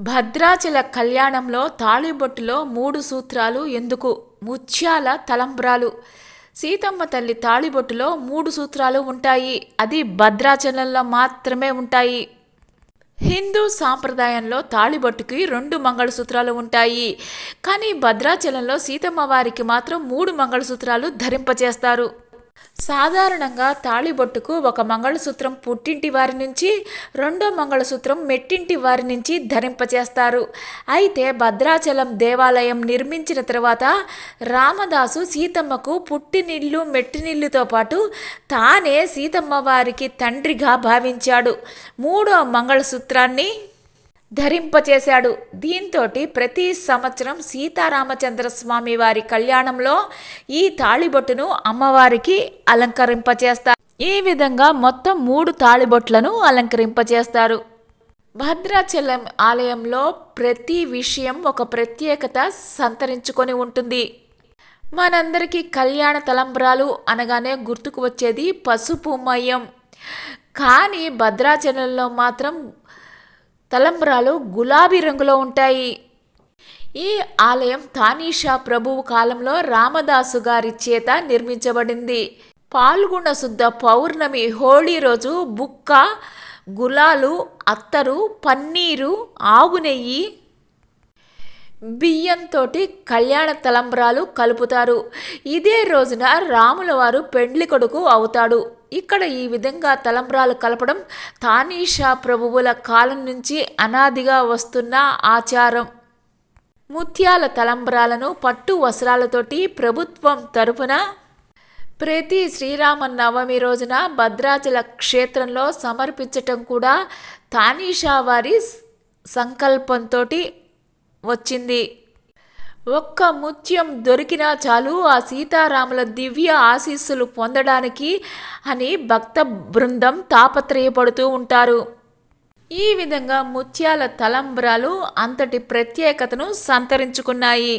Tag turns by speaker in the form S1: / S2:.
S1: భద్రాచల కళ్యాణంలో తాళిబొట్టులో 3 సూత్రాలు ఎందుకు? ముత్యాల తలంబ్రాలు. సీతమ్మ తల్లి తాళిబొట్టులో 3 సూత్రాలు ఉంటాయి. అది భద్రాచలంలో మాత్రమే ఉంటాయి. హిందూ సాంప్రదాయంలో తాళిబొట్టుకి 2 మంగళసూత్రాలు ఉంటాయి. కానీ భద్రాచలంలో సీతమ్మ వారికి మాత్రం 3 మంగళసూత్రాలు ధరింపచేస్తారు. సాధారణంగా తాళిబొట్టుకు ఒక మంగళసూత్రం పుట్టింటి వారి నుంచి, రెండో మంగళసూత్రం మెట్టింటి వారి నుంచి ధరింపచేస్తారు. అయితే భద్రాచలం దేవాలయం నిర్మించిన తర్వాత రామదాసు సీతమ్మకు పుట్టినిల్లు మెట్టినిల్లుతో పాటు తానే సీతమ్మ వారికి తండ్రిగా భావించాడు. మూడో మంగళసూత్రాన్ని ధరింపచేశాడు. దీంతోటి ప్రతి సంవత్సరం సీతారామచంద్ర స్వామి వారి కళ్యాణంలో ఈ తాళిబొట్టును అమ్మవారికి అలంకరింపచేస్తారు. ఈ విధంగా మొత్తం 3 తాళిబొట్లను అలంకరింపచేస్తారు. భద్రాచలం ఆలయంలో ప్రతి విషయం ఒక ప్రత్యేకత సంతరించుకొని ఉంటుంది. మనందరికీ కళ్యాణ తలంబ్రాలు అనగానే గుర్తుకు వచ్చేది పసుపు మయం. కానీ భద్రాచలంలో మాత్రం తలంబ్రాలు గులాబీ రంగులో ఉంటాయి. ఈ ఆలయం తానీషా ప్రభువు కాలంలో రామదాసు గారి చేత నిర్మించబడింది. పాల్గొన శుద్ధ పౌర్ణమి హోళీ రోజు బుక్క, గులాలు, అత్తరు, పన్నీరు, ఆవు నెయ్యి, బియ్యంతోటి కళ్యాణ తలంబ్రాలు కలుపుతారు. ఇదే రోజున రాముల వారు పెండ్లి కొడుకు అవుతాడు. ఇక్కడ ఈ విధంగా తలంబ్రాలు కలపడం తానీషా ప్రభువుల కాలం నుంచి అనాదిగా వస్తున్న ఆచారం. ముత్యాల తలంబ్రాలను పట్టు వస్త్రాలతోటి ప్రభుత్వం తరపున ప్రతి శ్రీరామనవమి రోజున భద్రాచల క్షేత్రంలో సమర్పించటం కూడా తానీషా వారి సంకల్పంతో వచ్చింది. ఒక్క ముత్యం దొరికినా చాలు ఆ సీతారాముల దివ్య ఆశీస్సులు పొందడానికి అని భక్త బృందం తాపత్రయపడుతూ ఉంటారు. ఈ విధంగా ముత్యాల తలంబ్రాలు అంతటి ప్రత్యేకతను సంతరించుకున్నాయి.